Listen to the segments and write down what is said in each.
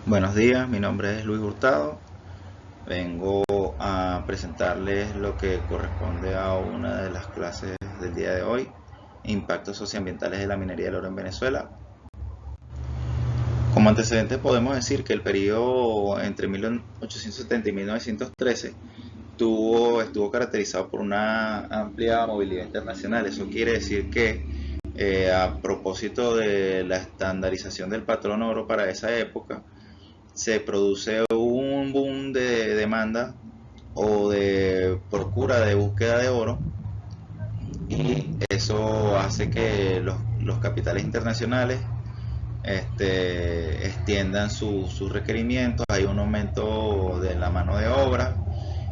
Buenos días, mi nombre es Luis Hurtado. Vengo a presentarles lo que corresponde a una de las clases del día de hoy, impactos socioambientales de la minería del oro en Venezuela. Como antecedentes podemos decir que el periodo entre 1870 y 1913 estuvo caracterizado por una amplia movilidad internacional. Eso quiere decir que a propósito de la estandarización del patrón oro para esa época, se produce un boom de demanda o de procura de búsqueda de oro, y eso hace que los capitales internacionales extiendan sus requerimientos. Hay un aumento de la mano de obra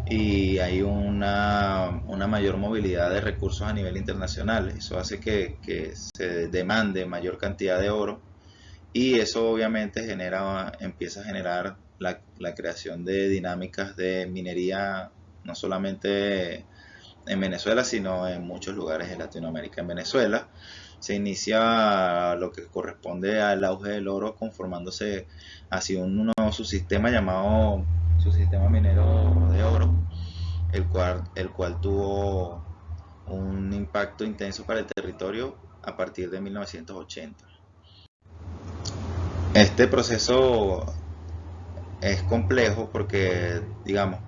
y hay una mayor movilidad de recursos a nivel internacional. Eso hace que se demande mayor cantidad de oro, y eso obviamente empieza a generar la creación de dinámicas de minería, no solamente en Venezuela, sino en muchos lugares de Latinoamérica. En Venezuela se inicia lo que corresponde al auge del oro, conformándose así un nuevo subsistema llamado subsistema minero de oro, el cual tuvo un impacto intenso para el territorio a partir de 1980. Este proceso es complejo porque, digamos,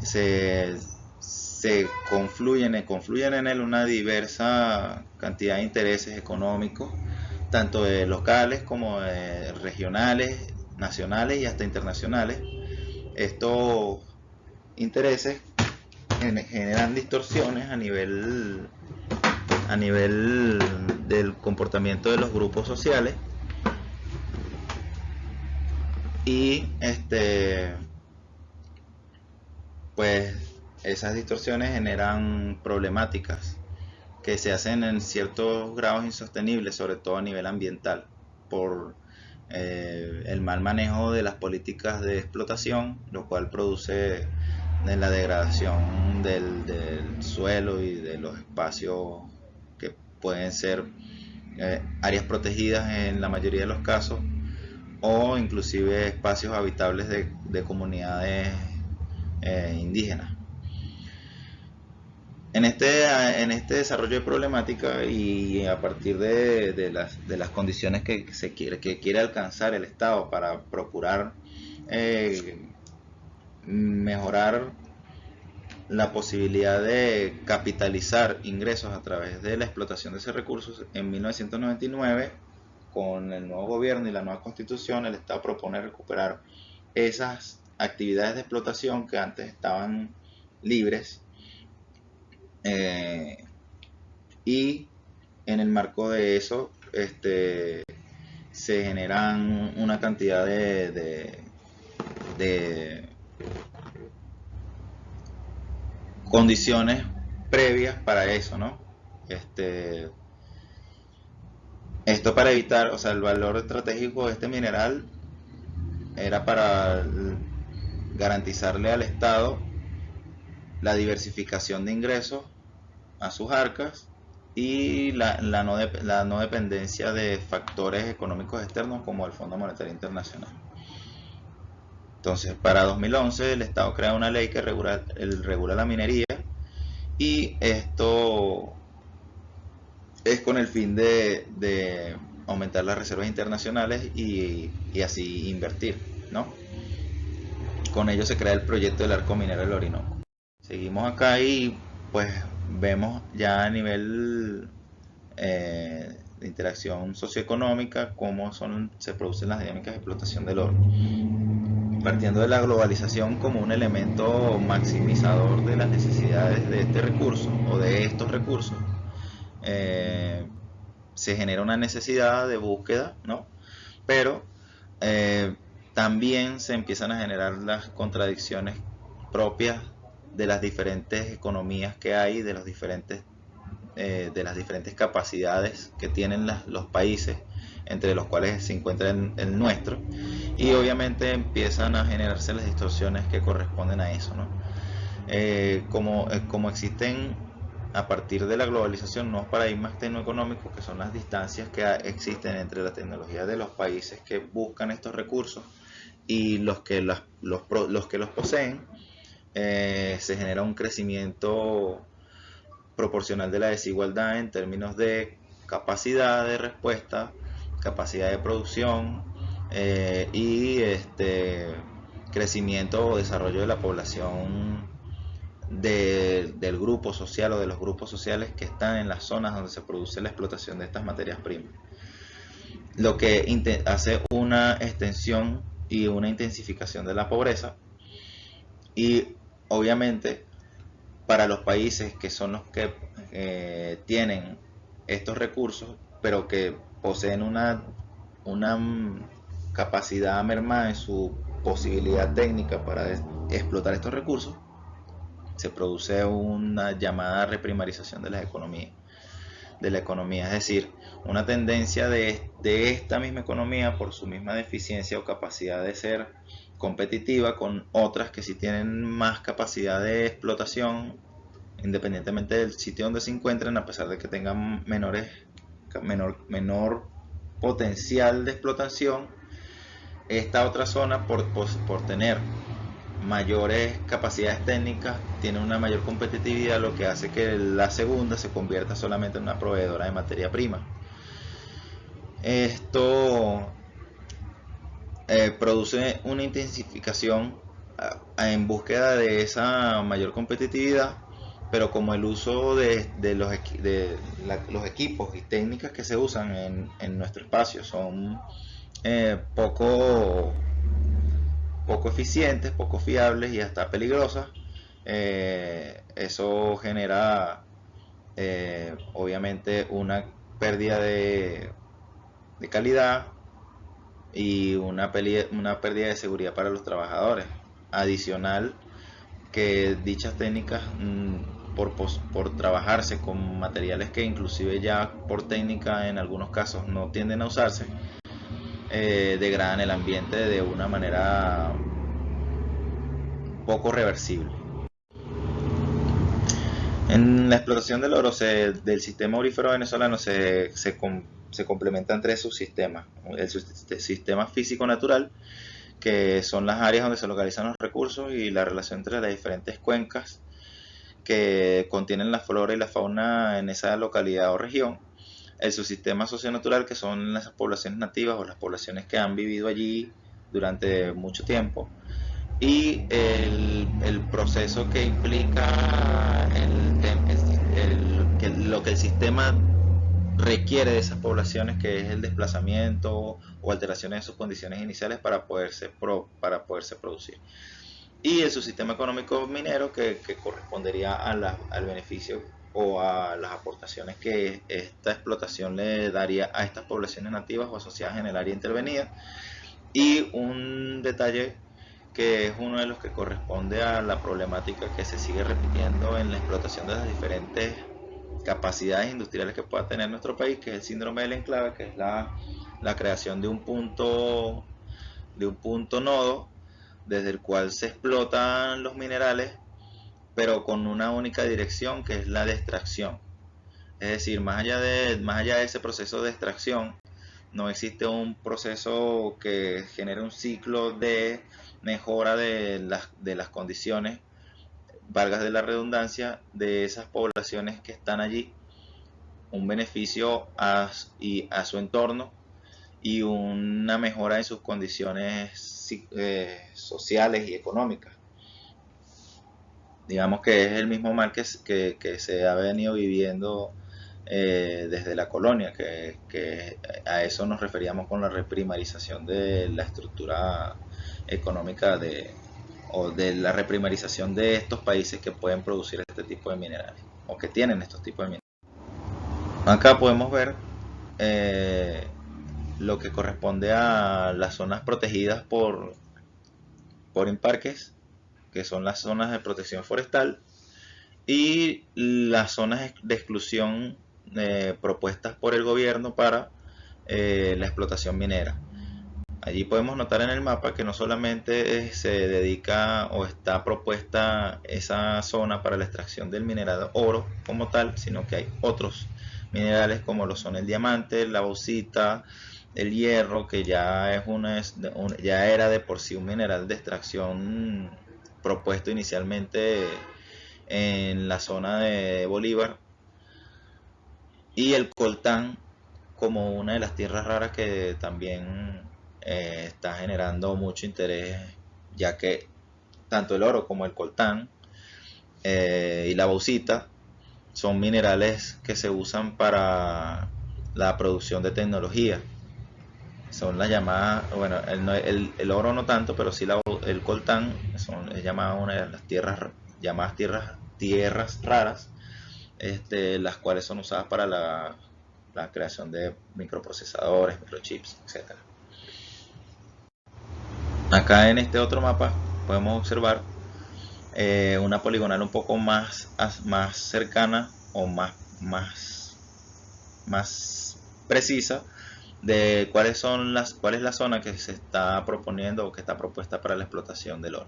se, se confluyen en él una diversa cantidad de intereses económicos, tanto de locales como de regionales, nacionales y hasta internacionales. Estos intereses generan distorsiones a nivel del comportamiento de los grupos sociales, y pues esas distorsiones generan problemáticas que se hacen en ciertos grados insostenibles, sobre todo a nivel ambiental, por el mal manejo de las políticas de explotación, lo cual produce la degradación del suelo y de los espacios que pueden ser áreas protegidas en la mayoría de los casos, o inclusive espacios habitables de comunidades indígenas. En este desarrollo de problemática, y a partir de las condiciones que quiere alcanzar el Estado para procurar mejorar la posibilidad de capitalizar ingresos a través de la explotación de ese recursos, en 1999, con el nuevo gobierno y la nueva constitución, el Estado propone recuperar esas actividades de explotación que antes estaban libres, eh, y en el marco de eso se generan una cantidad de condiciones previas para eso, ¿no? Esto para evitar, o sea, el valor estratégico de este mineral era para garantizarle al Estado la diversificación de ingresos a sus arcas, y la no dependencia de factores económicos externos como el Fondo Monetario Internacional. Entonces, para 2011 el Estado crea una ley que regula la minería, y esto es con el fin de aumentar las reservas internacionales y así invertir, ¿no? Con ello se crea el proyecto del Arco Minero del Orinoco. Seguimos acá y pues vemos ya a nivel de interacción socioeconómica cómo se producen las dinámicas de explotación del oro. Partiendo de la globalización como un elemento maximizador de las necesidades de este recurso o de estos recursos, se genera una necesidad de búsqueda, ¿no? Pero eh, también se empiezan a generar las contradicciones propias de las diferentes economías que hay, de las diferentes capacidades que tienen los países, entre los cuales se encuentra el nuestro, y obviamente empiezan a generarse las distorsiones que corresponden a eso, ¿no? Como existen a partir de la globalización nuevos paradigmas tecnoeconómicos, que son las distancias que existen entre la tecnología de los países que buscan estos recursos y los que los poseen, se genera un crecimiento proporcional de la desigualdad en términos de capacidad de respuesta, capacidad de producción, y crecimiento o desarrollo de la población del grupo social o de los grupos sociales que están en las zonas donde se produce la explotación de estas materias primas. Lo que hace una extensión y una intensificación de la pobreza, y obviamente para los países que son los que tienen estos recursos, pero que poseen una capacidad mermada en su posibilidad técnica para explotar estos recursos, se produce una llamada reprimarización de las economías, de la economía, es decir, una tendencia de esta misma economía por su misma deficiencia o capacidad de ser competitiva con otras que sí tienen más capacidad de explotación, independientemente del sitio donde se encuentren, a pesar de que tengan menor potencial de explotación. Esta otra zona, por tener mayores capacidades técnicas, tiene una mayor competitividad, lo que hace que la segunda se convierta solamente en una proveedora de materia prima. Esto produce una intensificación en búsqueda de esa mayor competitividad, pero como el uso de los equipos y técnicas que se usan en nuestro espacio son poco eficientes, poco fiables y hasta peligrosas, eso genera obviamente una pérdida de calidad y una pérdida de seguridad para los trabajadores. Adicional, que dichas técnicas, por trabajarse con materiales que inclusive ya por técnica en algunos casos no tienden a usarse, degradan el ambiente de una manera poco reversible. En la explotación del oro del sistema aurífero venezolano se complementan tres subsistemas. El sistema físico natural, que son las áreas donde se localizan los recursos y la relación entre las diferentes cuencas que contienen la flora y la fauna en esa localidad o región. El subsistema socionatural, que son las poblaciones nativas o las poblaciones que han vivido allí durante mucho tiempo, y el proceso que implica lo que el sistema requiere de esas poblaciones, que es el desplazamiento o alteraciones de sus condiciones iniciales para poderse producir. Y el subsistema económico minero, que correspondería al beneficio o a las aportaciones que esta explotación le daría a estas poblaciones nativas o asociadas en el área intervenida. Y un detalle que es uno de los que corresponde a la problemática que se sigue repitiendo en la explotación de las diferentes capacidades industriales que pueda tener nuestro país, que es el síndrome del enclave, que es la creación de un punto nodo desde el cual se explotan los minerales, pero con una única dirección, que es la de extracción. Es decir, más allá de ese proceso de extracción, no existe un proceso que genere un ciclo de mejora de las condiciones, valgas de la redundancia, de esas poblaciones que están allí, un beneficio a su entorno y una mejora en sus condiciones sociales y económicas. Digamos que es el mismo mal que se ha venido viviendo desde la colonia, que a eso nos referíamos con la reprimarización de la estructura económica o de la reprimarización de estos países que pueden producir este tipo de minerales o que tienen estos tipos de minerales. Acá podemos ver lo que corresponde a las zonas protegidas por INPARQUES, que son las zonas de protección forestal, y las zonas de exclusión propuestas por el gobierno para la explotación minera. Allí podemos notar en el mapa que no solamente se dedica o está propuesta esa zona para la extracción del mineral oro como tal, sino que hay otros minerales como lo son el diamante, la bauxita, el hierro, que ya ya era de por sí un mineral de extracción propuesto inicialmente en la zona de Bolívar, y el coltán como una de las tierras raras que también está generando mucho interés, ya que tanto el oro como el coltán y la bauxita son minerales que se usan para la producción de tecnología. Son las llamadas, bueno, el oro no tanto, pero sí el coltán es llamada una de las tierras llamadas tierras raras, las cuales son usadas para la creación de microprocesadores, microchips, etcétera. Acá en este otro mapa podemos observar una poligonal un poco más cercana o más precisa de cuál es la zona que se está proponiendo o que está propuesta para la explotación del oro.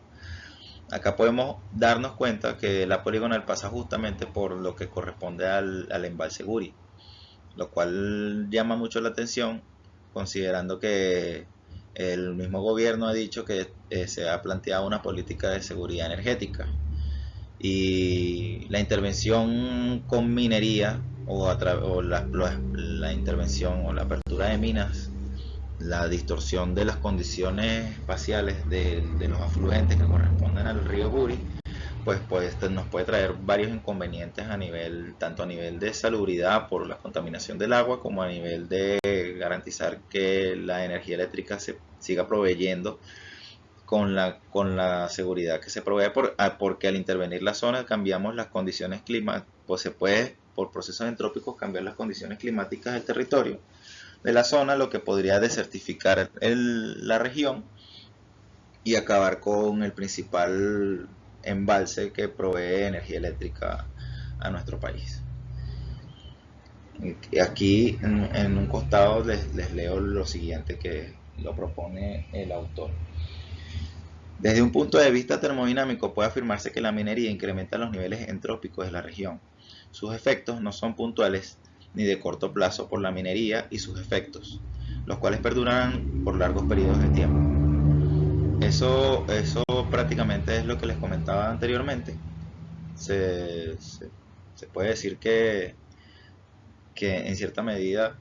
Acá podemos darnos cuenta que la poligonal pasa justamente por lo que corresponde al embalse Guri, lo cual llama mucho la atención, considerando que el mismo gobierno ha dicho que se ha planteado una política de seguridad energética, y la intervención con minería o la intervención o la apertura de minas, la distorsión de las condiciones espaciales de los afluentes que corresponden al río Guri, pues nos puede traer varios inconvenientes tanto a nivel de salubridad por la contaminación del agua, como a nivel de garantizar que la energía eléctrica se siga proveyendo con la seguridad que se provee, porque al intervenir la zona cambiamos las condiciones climáticas, pues se puede por procesos entrópicos cambiar las condiciones climáticas del territorio de la zona, lo que podría desertificar la región y acabar con el principal embalse que provee energía eléctrica a nuestro país. Y aquí en un costado les leo lo siguiente que lo propone el autor. Desde un punto de vista termodinámico, puede afirmarse que la minería incrementa los niveles entrópicos de la región. Sus efectos no son puntuales ni de corto plazo por la minería y sus efectos, los cuales perdurarán por largos periodos de tiempo. Eso prácticamente es lo que les comentaba anteriormente. Se puede decir que en cierta medida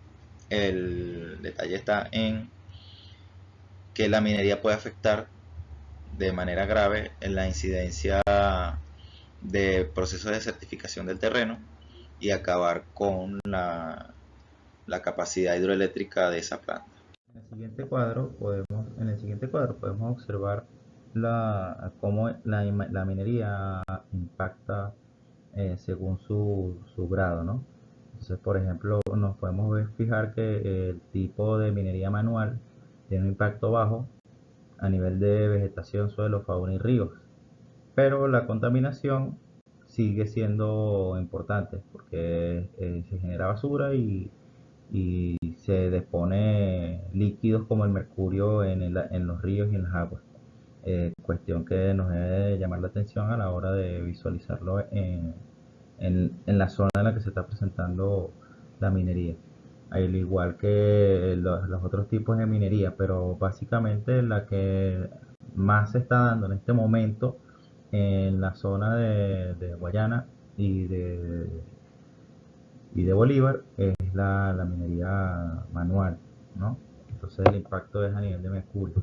el detalle está en que la minería puede afectar de manera grave en la incidencia de procesos de certificación del terreno y acabar con la capacidad hidroeléctrica de esa planta. En el siguiente cuadro podemos observar cómo la minería impacta según su grado, ¿no? Entonces, por ejemplo, nos podemos fijar que el tipo de minería manual tiene un impacto bajo a nivel de vegetación, suelo, fauna y ríos, pero la contaminación sigue siendo importante porque se genera basura y se depone líquidos como el mercurio en los ríos y en las aguas. Cuestión que nos debe llamar la atención a la hora de visualizarlo en la zona en la que se está presentando la minería. Al igual que los otros tipos de minería, pero básicamente la que más se está dando en este momento en la zona de Guayana y de Bolívar es la minería manual, ¿no? Entonces el impacto es a nivel de mercurio.